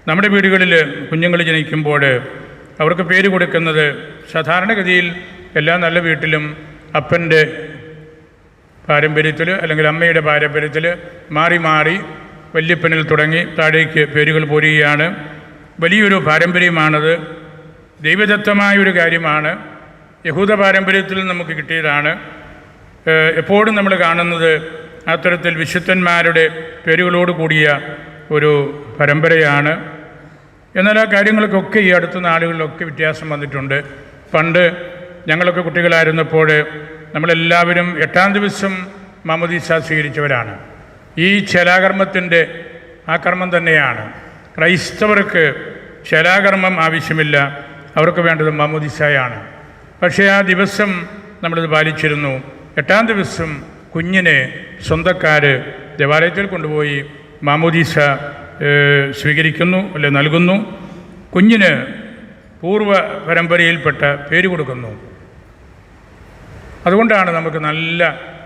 നമ്മുടെ വീടുകളിൽ കുഞ്ഞുങ്ങൾ ജനിക്കുമ്പോൾ അവർക്ക് പേര് കൊടുക്കുന്നത് സാധാരണഗതിയിൽ എല്ലാ നല്ല വീട്ടിലും അപ്പൻ്റെ പാരമ്പര്യത്തിൽ അല്ലെങ്കിൽ അമ്മയുടെ പാരമ്പര്യത്തിൽ മാറി മാറി വല്യപ്പനിൽ തുടങ്ങി താഴേക്ക് പേരുകൾ പോരുകയാണ്. വലിയൊരു പാരമ്പര്യമാണത്. ദൈവദത്തമായൊരു കാര്യമാണ്. യഹൂദ പാരമ്പര്യത്തിൽ നമുക്ക് കിട്ടിയതാണ്. എപ്പോഴും നമ്മൾ കാണുന്നത് അത്തരത്തിൽ വിശുദ്ധന്മാരുടെ പേരുകളോട് കൂടിയ ഒരു പരമ്പരയാണ്. എന്നാൽ ആ കാര്യങ്ങൾക്കൊക്കെ ഈ അടുത്ത നാളുകളിലൊക്കെ വ്യത്യാസം വന്നിട്ടുണ്ട്. പണ്ട് ഞങ്ങളൊക്കെ കുട്ടികളായിരുന്നപ്പോൾ നമ്മളെല്ലാവരും 8-ാം ദിവസം മാമോദീസ സ്വീകരിച്ചവരാണ്. ഈ ശലാകർമ്മത്തിൻ്റെ ആ കർമ്മം തന്നെയാണ്. ക്രൈസ്തവർക്ക് ശലാകർമ്മം ആവശ്യമില്ല, അവർക്ക് വേണ്ടത് മാമോദീസയാണ്. പക്ഷേ ആ ദിവസം നമ്മളിത് പാലിച്ചിരുന്നു. 8-ാം ദിവസം കുഞ്ഞിനെ സ്വന്തക്കാർ ദേവാലയത്തിൽ കൊണ്ടുപോയി മാമോദീസ സ്വീകരിക്കുന്നു, അല്ലെ നൽകുന്നു. കുഞ്ഞിന് പൂർവ്വ പരമ്പരയിൽപ്പെട്ട പേര് കൊടുക്കുന്നു. അതുകൊണ്ടാണ് നമുക്ക് നല്ല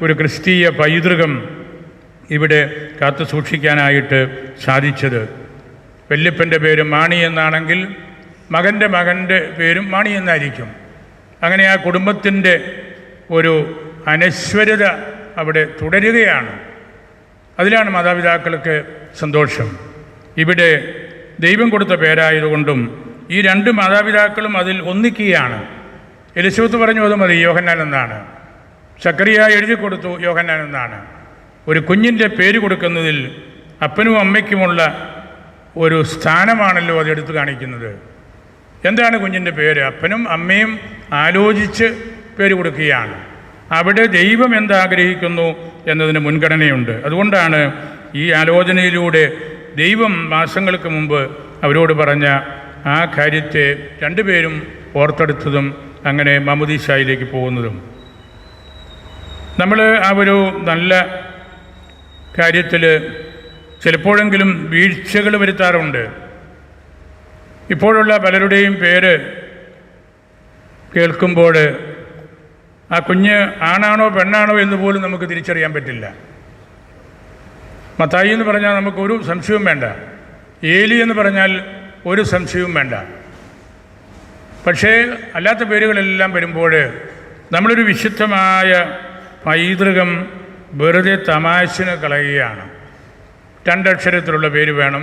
ഒരു ക്രിസ്തീയ പൈതൃകം ഇവിടെ കാത്തു സൂക്ഷിക്കാനായിട്ട് സാധിച്ചത്. വല്യപ്പൻ്റെ പേര് മാണി എന്നാണെങ്കിൽ മകൻ്റെ പേരും മാണി എന്നായിരിക്കും. അങ്ങനെ ആ കുടുംബത്തിൻ്റെ ഒരു അനശ്വരത അവിടെ തുടരുകയാണ്. അതിലാണ് മാതാപിതാക്കൾക്ക് സന്തോഷം. ഇവിടെ ദൈവം കൊടുത്ത പേരായതുകൊണ്ടും ഈ രണ്ട് മാതാപിതാക്കളും അതിൽ ഒന്നിക്കുകയാണ്. എലിസബത്ത് പറഞ്ഞു അത് മതി, യോഹന്നാൻ എന്നാണ്. സക്കറിയ എഴുതി കൊടുത്തു, യോഹന്നാൻ എന്നാണ്. ഒരു കുഞ്ഞിൻ്റെ പേര് കൊടുക്കുന്നതിൽ അപ്പനും അമ്മയ്ക്കുമുള്ള ഒരു സ്ഥാനമാണല്ലോ അതെടുത്ത് കാണിക്കുന്നത്. എന്താണ് കുഞ്ഞിൻ്റെ പേര്? അപ്പനും അമ്മയും ആലോചിച്ച് പേര് കൊടുക്കുകയാണ്. അവിടെ ദൈവം എന്താഗ്രഹിക്കുന്നു എന്നതിന് മുൻഗണനയുണ്ട്. അതുകൊണ്ടാണ് ഈ ആലോചനയിലൂടെ ദൈവം മാസങ്ങൾക്ക് മുമ്പ് അവരോട് പറഞ്ഞ ആ കാര്യത്തെ രണ്ടുപേരും ഓർത്തെടുത്തതും അങ്ങനെ മാമോദീസയിലേക്ക് പോകുന്നതും. നമ്മൾ ആ ഒരു നല്ല കാര്യത്തിൽ ചിലപ്പോഴെങ്കിലും വീഴ്ചകൾ വരുത്താറുണ്ട്. ഇപ്പോഴുള്ള പലരുടെയും പേര് കേൾക്കുമ്പോൾ ആ കുഞ്ഞ് ആണാണോ പെണ്ണാണോ എന്ന് പോലും നമുക്ക് തിരിച്ചറിയാൻ പറ്റില്ല. മത്തായി എന്ന് പറഞ്ഞാൽ നമുക്കൊരു സംശയവും വേണ്ട, ഏലി എന്ന് പറഞ്ഞാൽ ഒരു സംശയവും വേണ്ട. പക്ഷേ അല്ലാത്ത പേരുകളെല്ലാം വരുമ്പോൾ നമ്മളൊരു വിശുദ്ധമായ പൈതൃകം വെറുതെ തമാശന് കളയുകയാണ്. 2 അക്ഷരത്തിലുള്ള പേര് വേണം.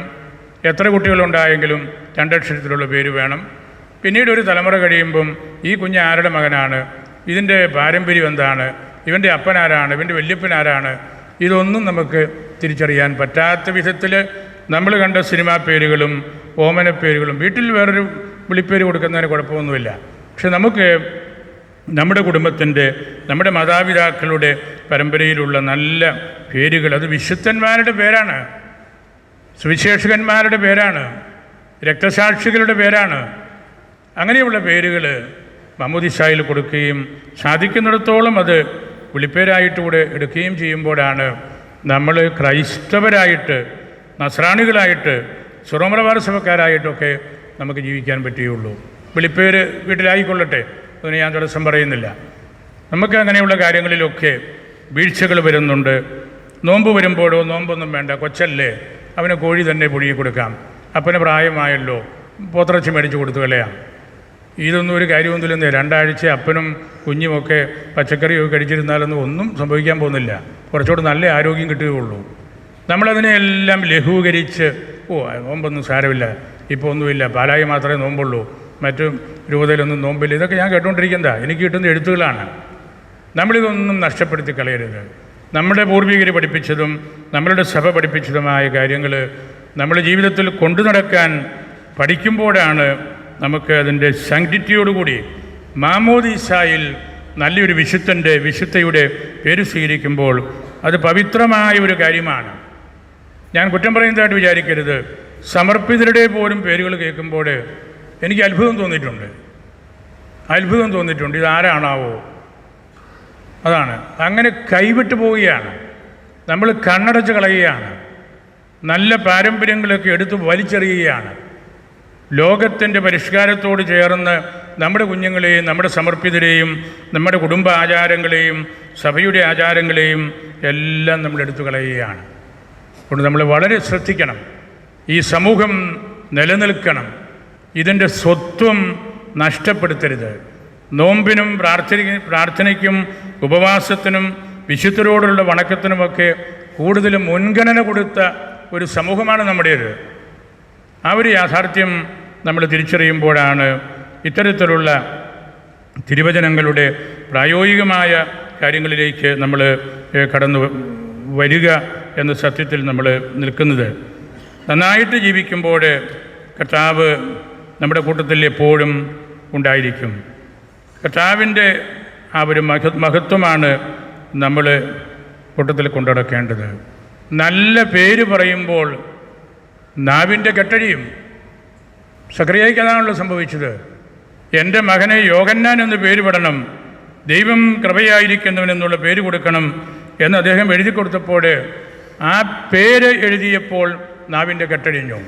എത്ര കുട്ടികളുണ്ടായെങ്കിലും 2 അക്ഷരത്തിലുള്ള പേര് വേണം. പിന്നീട് ഒരു തലമുറ കഴിയുമ്പം ഈ കുഞ്ഞ് ആരുടെ മകനാണ്, ഇതിൻ്റെ പാരമ്പര്യം എന്താണ്, ഇവൻ്റെ അപ്പനാരാണ്, ഇവൻ്റെ വല്യപ്പനാരാണ്, ഇതൊന്നും നമുക്ക് തിരിച്ചറിയാൻ പറ്റാത്ത വിധത്തിൽ നമ്മൾ കണ്ട സിനിമാ പേരുകളും ഓമനപ്പേരുകളും, വീട്ടിൽ വേറൊരു വിളിപ്പേര് കൊടുക്കുന്നതിന് കുഴപ്പമൊന്നുമില്ല. പക്ഷെ നമുക്ക് നമ്മുടെ കുടുംബത്തിൻ്റെ, നമ്മുടെ മാതാപിതാക്കളുടെ പരമ്പരയിലുള്ള നല്ല പേരുകൾ, അത് വിശുദ്ധന്മാരുടെ പേരാണ്, സുവിശേഷകന്മാരുടെ പേരാണ്, രക്തസാക്ഷികളുടെ പേരാണ്. അങ്ങനെയുള്ള പേരുകൾ മാമോദീസയിൽ കൊടുക്കുകയും സാധിക്കുന്നിടത്തോളം അത് വിളിപ്പേരായിട്ടുകൂടെ എടുക്കുകയും ചെയ്യുമ്പോഴാണ് നമ്മൾ ക്രൈസ്തവരായിട്ട്, നസ്രാണികളായിട്ട്, സുറമലബാർ സഭക്കാരായിട്ടൊക്കെ നമുക്ക് ജീവിക്കാൻ പറ്റുകയുള്ളൂ. വിളിപ്പേര് വീട്ടിലായിക്കൊള്ളട്ടെ, അതിന് ഞാൻ തടസ്സം പറയുന്നില്ല. നമുക്ക് അങ്ങനെയുള്ള കാര്യങ്ങളിലൊക്കെ വീഴ്ചകൾ വരുന്നുണ്ട്. നോമ്പ് വരുമ്പോഴോ നോമ്പൊന്നും വേണ്ട, കൊച്ചല്ലേ, അവന് കോഴി തന്നെ പുഴുകി കൊടുക്കാം, അപ്പന് പ്രായമായല്ലോ, പോത്തിറച്ചി മേടിച്ച് കൊടുത്തു കളയാം. ഇതൊന്നും ഒരു കാര്യമൊന്നുമില്ലെന്നേ. 2 ആഴ്ച അപ്പനും കുഞ്ഞുമൊക്കെ പച്ചക്കറിയൊക്കെ കഴിച്ചിരുന്നാലൊന്നും ഒന്നും സംഭവിക്കാൻ പോകുന്നില്ല. കുറച്ചുകൂടെ നല്ല ആരോഗ്യം കിട്ടുകയുള്ളൂ. നമ്മളതിനെയെല്ലാം ലഘൂകരിച്ച് നോമ്പൊന്നും സാരമില്ല, ഇപ്പോൾ ഒന്നുമില്ല, പാലായി മാത്രമേ നോമ്പുള്ളൂ, മറ്റു രൂപതയിലൊന്നും നോമ്പില്ല, ഇതൊക്കെ ഞാൻ കേട്ടുകൊണ്ടിരിക്കുന്നതാ. എനിക്ക് കിട്ടുന്ന എഴുത്തുകളാണ്. നമ്മളിതൊന്നും നഷ്ടപ്പെടുത്തി കളയരുത്. നമ്മുടെ പൂർവികർ പഠിപ്പിച്ചതും നമ്മളുടെ സഭ പഠിപ്പിച്ചതുമായ കാര്യങ്ങൾ നമ്മുടെ ജീവിതത്തിൽ കൊണ്ടു നടക്കാൻ പഠിക്കുമ്പോഴാണ് നമുക്ക് അതിൻ്റെ സാങ്ക്ടിറ്റിയോടുകൂടി മാമോദീസയിൽ നല്ലൊരു വിശുദ്ധയുടെ പേര് സ്വീകരിക്കുമ്പോൾ അത് പവിത്രമായ ഒരു കാര്യമാണ്. ഞാൻ കുറ്റം പറയുന്നതായിട്ട് വിചാരിക്കരുത്. സമർപ്പിതരുടെ പോലും പേരുകൾ കേൾക്കുമ്പോൾ എനിക്ക് അത്ഭുതം തോന്നിയിട്ടുണ്ട്. ഇതാരാണാവോ? അതാണ്. അങ്ങനെ കൈവിട്ടു പോവുകയാണ്, നമ്മൾ കണ്ണടച്ച് കളയുകയാണ്, നല്ല പാരമ്പര്യങ്ങളൊക്കെ എടുത്ത് വലിച്ചെറിയുകയാണ്. ലോകത്തിൻ്റെ പരിഷ്കാരത്തോട് ചേർന്ന് നമ്മുടെ കുഞ്ഞുങ്ങളെയും നമ്മുടെ സമർപ്പിതരെയും നമ്മുടെ കുടുംബ ആചാരങ്ങളെയും സഭയുടെ ആചാരങ്ങളെയും എല്ലാം നമ്മൾ എടുത്തു കളയുകയാണ്. അതുകൊണ്ട് നമ്മൾ വളരെ ശ്രദ്ധിക്കണം. ഈ സമൂഹം നിലനിൽക്കണം. ഇതിൻ്റെ സ്വത്വം നഷ്ടപ്പെടുത്തരുത്. നോമ്പിനും പ്രാർത്ഥനയ്ക്കും ഉപവാസത്തിനും വിശുദ്ധരോടുള്ള വണക്കത്തിനുമൊക്കെ കൂടുതൽ മുൻഗണന കൊടുത്ത ഒരു സമൂഹമാണ് നമ്മുടേത്. ആ ഒരു യാഥാർത്ഥ്യം നമ്മൾ തിരിച്ചറിയുമ്പോഴാണ് ഇത്തരത്തിലുള്ള തിരുവചനങ്ങളുടെ പ്രായോഗികമായ കാര്യങ്ങളിലേക്ക് നമ്മൾ കടന്നു വരിക എന്ന സത്യത്തിൽ നമ്മൾ നിൽക്കുന്നത്. നന്നായിട്ട് ജീവിക്കുമ്പോൾ കർത്താവ് നമ്മുടെ കൂട്ടത്തിൽ എപ്പോഴും ഉണ്ടായിരിക്കും. കർത്താവിൻ്റെ ആ ഒരു മഹത്വമാണ് നമ്മൾ കൂട്ടത്തിൽ കൊണ്ടുനടക്കേണ്ടത്. നല്ല പേര് പറയുമ്പോൾ നാവിൻ്റെ കെട്ടഴിയും. സക്കറിയായ്ക്ക് അതാണല്ലോ സംഭവിച്ചത്. എൻ്റെ മകനെ യോഹന്നാൻ എന്ന് പേര് പെടണം, ദൈവം കൃപയായിരിക്കുന്നവനെന്നുള്ള പേര് കൊടുക്കണം എന്ന് അദ്ദേഹം എഴുതി കൊടുത്തപ്പോൾ ആ പേര് എഴുതിയപ്പോൾ നാവിൻ്റെ കെട്ടഴിഞ്ഞു.